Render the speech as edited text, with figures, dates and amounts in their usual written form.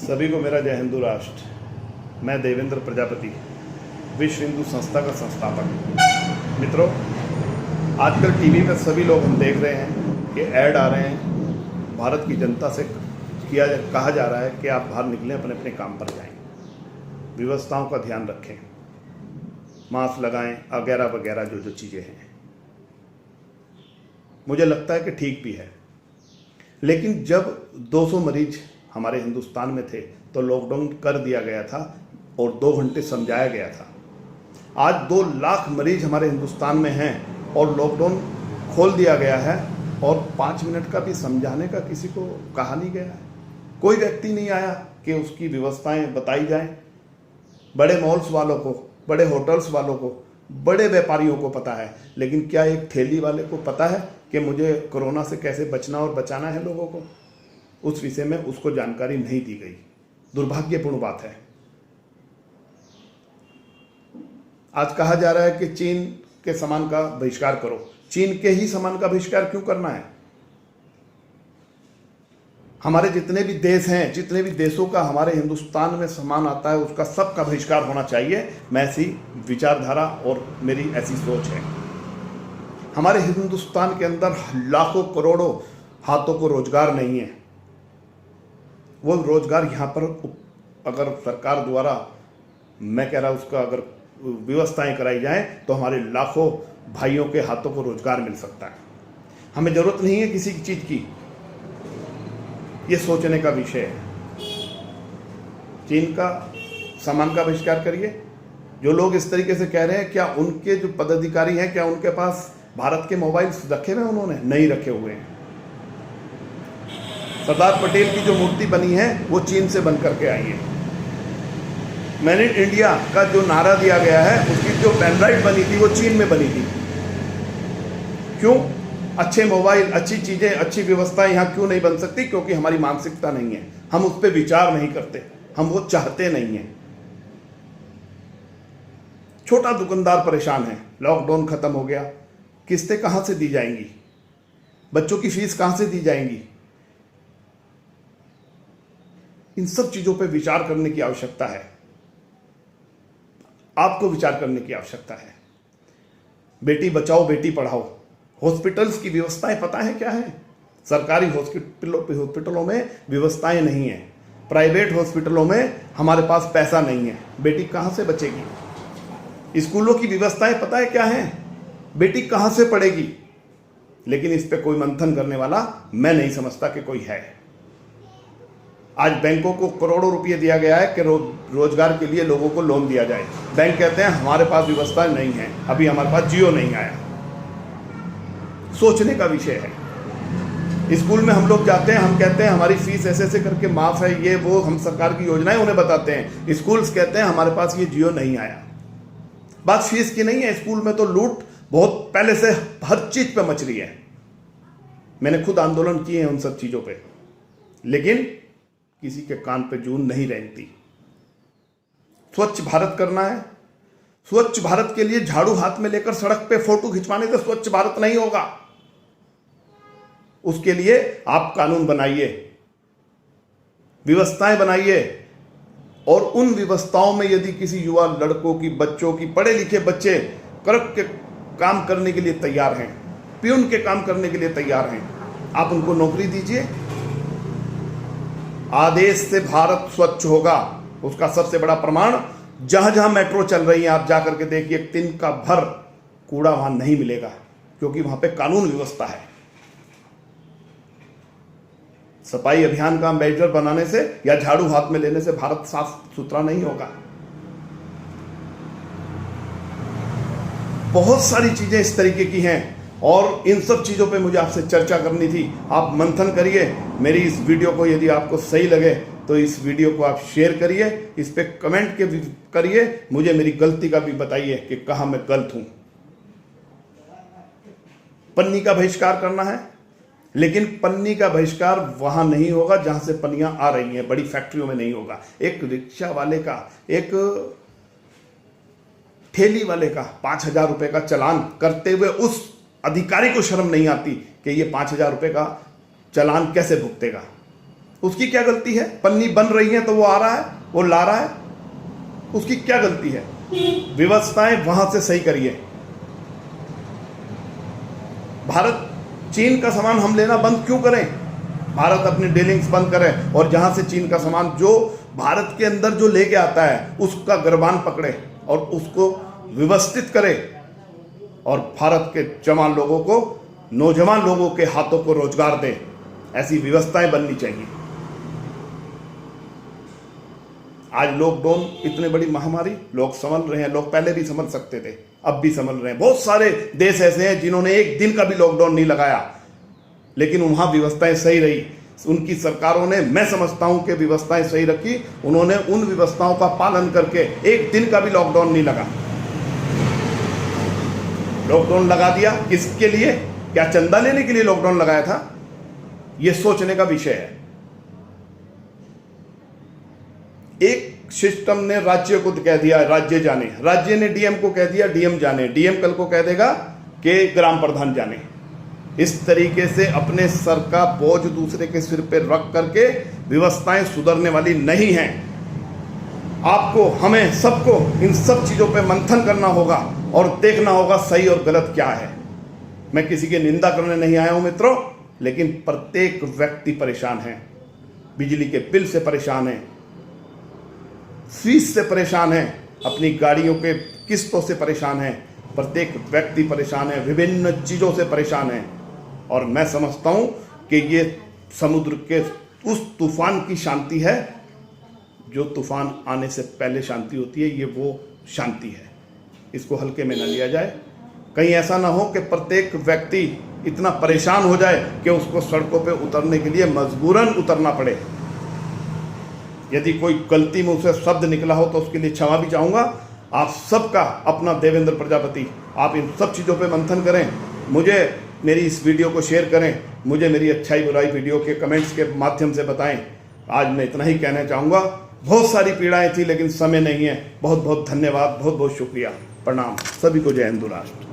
सभी को मेरा जय हिंदू राष्ट्र। मैं देवेंद्र प्रजापति, विश्व हिंदू संस्था का संस्थापक। मित्रों, आजकल टीवी में सभी लोग हम देख रहे हैं कि ऐड आ रहे हैं। भारत की जनता से कहा जा रहा है कि आप बाहर निकलें, अपने अपने काम पर जाएं, व्यवस्थाओं का ध्यान रखें, मास्क लगाएं, वगैरह वगैरह जो चीज़ें हैं। मुझे लगता है कि ठीक भी है, लेकिन जब 200 मरीज हमारे हिंदुस्तान में थे तो लॉकडाउन कर दिया गया था और 2 घंटे समझाया गया था। आज 2 लाख मरीज हमारे हिंदुस्तान में हैं और लॉकडाउन खोल दिया गया है और 5 मिनट का भी समझाने का किसी को कहा नहीं गया है। कोई व्यक्ति नहीं आया कि उसकी व्यवस्थाएं बताई जाएं। बड़े मॉल्स वालों को, बड़े होटल्स वालों को, बड़े व्यापारियों को पता है, लेकिन क्या एक ठेली वाले को पता है कि मुझे कोरोना से कैसे बचना और बचाना है लोगों को? उस विषय में उसको जानकारी नहीं दी गई। दुर्भाग्यपूर्ण बात है। आज कहा जा रहा है कि चीन के सामान का बहिष्कार करो। चीन के ही सामान का बहिष्कार क्यों करना है? हमारे जितने भी देश हैं, जितने भी देशों का हमारे हिंदुस्तान में सामान आता है, उसका सबका बहिष्कार होना चाहिए। मैं ऐसी विचारधारा और मेरी ऐसी सोच है। हमारे हिंदुस्तान के अंदर लाखों करोड़ों हाथों को रोजगार नहीं है। वो रोजगार यहाँ पर अगर सरकार द्वारा, मैं कह रहा उसका अगर व्यवस्थाएं कराई जाएं तो हमारे लाखों भाइयों के हाथों को रोजगार मिल सकता है। हमें जरूरत नहीं है किसी की चीज की। ये सोचने का विषय है। चीन का सामान का बहिष्कार करिए। जो लोग इस तरीके से कह रहे हैं, क्या उनके जो पदाधिकारी हैं, क्या उनके पास भारत के मोबाइल्स रखे हुए? उन्होंने नहीं रखे हुए हैं। सरदार पटेल की जो मूर्ति बनी है वो चीन से बन करके आई है। मेड इन इंडिया का जो नारा दिया गया है, उसकी जो पेनड्राइव बनी थी वो चीन में बनी थी। क्यों? अच्छे मोबाइल, अच्छी चीजें, अच्छी व्यवस्था यहाँ क्यों नहीं बन सकती? क्योंकि हमारी मानसिकता नहीं है। हम उस पर विचार नहीं करते, हम वो चाहते नहीं है। छोटा दुकानदार परेशान है। लॉकडाउन खत्म हो गया, किस्तें कहां से दी जाएंगी? बच्चों की फीस कहां से दी जाएंगी? इन सब चीजों पे विचार करने की आवश्यकता है। आपको विचार करने की आवश्यकता है। बेटी बचाओ, बेटी पढ़ाओ। हॉस्पिटल्स की व्यवस्थाएं पता है क्या है? सरकारी हॉस्पिटलों में व्यवस्थाएं नहीं है। प्राइवेट हॉस्पिटलों में हमारे पास पैसा नहीं है। बेटी कहां से बचेगी? स्कूलों की व्यवस्थाएं पता है क्या है? बेटी कहां से पढ़ेगी? लेकिन इस पे कोई मंथन करने वाला मैं नहीं समझता कि कोई है। आज बैंकों को करोड़ों रुपए दिया गया है कि रोजगार के लिए लोगों को लोन दिया जाए। बैंक कहते हैं हमारे पास व्यवस्था नहीं है, अभी हमारे पास जियो नहीं आया। सोचने का विषय है। स्कूल में हम लोग जाते हैं, हम कहते हैं हमारी फीस ऐसे ऐसे करके माफ है, ये वो हम सरकार की योजनाएं उन्हें बताते हैं। स्कूल्स कहते हैं हमारे पास ये जियो नहीं आया। बात फीस की नहीं है। स्कूल में तो लूट बहुत पहले से हर चीज पे मच रही है। मैंने खुद आंदोलन किए हैं उन सब चीजों पे, लेकिन किसी के कान पे जून नहीं रेंगती। स्वच्छ भारत करना है। स्वच्छ भारत के लिए झाड़ू हाथ में लेकर सड़क पे फोटो खिंचवाने से स्वच्छ भारत नहीं होगा। उसके लिए आप कानून बनाइए, व्यवस्थाएं बनाइए, और उन व्यवस्थाओं में यदि किसी युवा लड़कों की, बच्चों की, पढ़े लिखे बच्चे क्लर्क के काम करने के लिए तैयार हैं, पियून के काम करने के लिए तैयार हैं, आप उनको नौकरी दीजिए। आदेश से भारत स्वच्छ होगा, उसका सबसे बड़ा प्रमाण जहां जहां मेट्रो चल रही है आप जाकर के देखिए, दिन का भर कूड़ा वहां नहीं मिलेगा, क्योंकि वहां पे कानून व्यवस्था है। सफाई अभियान का मेजर बनाने से या झाड़ू हाथ में लेने से भारत साफ सुथरा नहीं होगा। बहुत सारी चीजें इस तरीके की हैं और इन सब चीजों पे मुझे आपसे चर्चा करनी थी। आप मंथन करिए। मेरी इस वीडियो को यदि आपको सही लगे तो इस वीडियो को आप शेयर करिए, इस पे कमेंट के भी करिए, मुझे मेरी गलती का भी बताइए कि कहां मैं गलत हूं। पन्नी का बहिष्कार करना है, लेकिन पन्नी का बहिष्कार वहां नहीं होगा जहां से पन्नियां आ रही हैं, बड़ी फैक्ट्रियों में नहीं होगा। एक रिक्शा वाले का, एक ठेली वाले का 5,000 रुपए का चालान करते हुए उस अधिकारी को शर्म नहीं आती कि ये 5,000 रुपए का चालान कैसे भुगतेगा? उसकी क्या गलती है? पन्नी बन रही है तो वो आ रहा है, वो ला रहा है, उसकी क्या गलती है? व्यवस्थाएं वहां से सही करिए। भारत चीन का सामान हम लेना बंद क्यों करें? भारत अपनी डीलिंग्स बंद करे और जहां से चीन का सामान जो भारत के अंदर जो लेके आता है उसका गिरबान पकड़े और उसको व्यवस्थित करे और भारत के जवान लोगों को, नौजवान लोगों के हाथों को रोजगार दे। ऐसी व्यवस्थाएं बननी चाहिए। आज लॉकडाउन इतनी बड़ी महामारी, लोग संभल रहे हैं। लोग पहले भी संभल सकते थे, अब भी संभल रहे हैं। बहुत सारे देश ऐसे हैं जिन्होंने एक दिन का भी लॉकडाउन नहीं लगाया, लेकिन वहां व्यवस्थाएं सही रही। उनकी सरकारों ने, मैं समझता हूं कि व्यवस्थाएं सही रखी। उन्होंने उन व्यवस्थाओं का पालन करके एक दिन का भी लॉकडाउन नहीं लगा। लॉकडाउन लगा दिया किसके लिए? क्या चंदा लेने के लिए लॉकडाउन लगाया था? यह सोचने का विषय है। एक सिस्टम ने राज्य को कह दिया राज्य जाने, राज्य ने डीएम को कह दिया डीएम जाने, डीएम कल को कह देगा कि ग्राम प्रधान जाने। इस तरीके से अपने सर का बोझ दूसरे के सिर पर रख करके व्यवस्थाएं सुधरने वाली नहीं हैं। आपको, हमें सबको इन सब चीजों पे मंथन करना होगा और देखना होगा सही और गलत क्या है। मैं किसी की निंदा करने नहीं आया हूं मित्रों, लेकिन प्रत्येक व्यक्ति परेशान है। बिजली के बिल से परेशान है, फीस से परेशान है, अपनी गाड़ियों के किस्तों से परेशान है। प्रत्येक व्यक्ति परेशान है, विभिन्न चीजों से परेशान है। और मैं समझता हूं कि ये समुद्र के उस तूफान की शांति है जो तूफान आने से पहले शांति होती है। ये वो शांति है, इसको हल्के में न लिया जाए। कहीं ऐसा ना हो कि प्रत्येक व्यक्ति इतना परेशान हो जाए कि उसको सड़कों पे उतरने के लिए मजबूरन उतरना पड़े। यदि कोई गलती में उसे शब्द निकला हो तो उसके लिए क्षमा भी चाहूँगा। आप सबका अपना देवेंद्र प्रजापति। आप इन सब चीज़ों पे मंथन करें, मुझे मेरी इस वीडियो को शेयर करें, मुझे मेरी अच्छाई बुराई वीडियो के कमेंट्स के माध्यम से बताएं। आज मैं इतना ही कहना चाहूँगा। बहुत सारी पीड़ाएं थी लेकिन समय नहीं है। बहुत बहुत धन्यवाद, बहुत बहुत शुक्रिया, प्रणाम। सभी को जय हिंद राष्ट्र।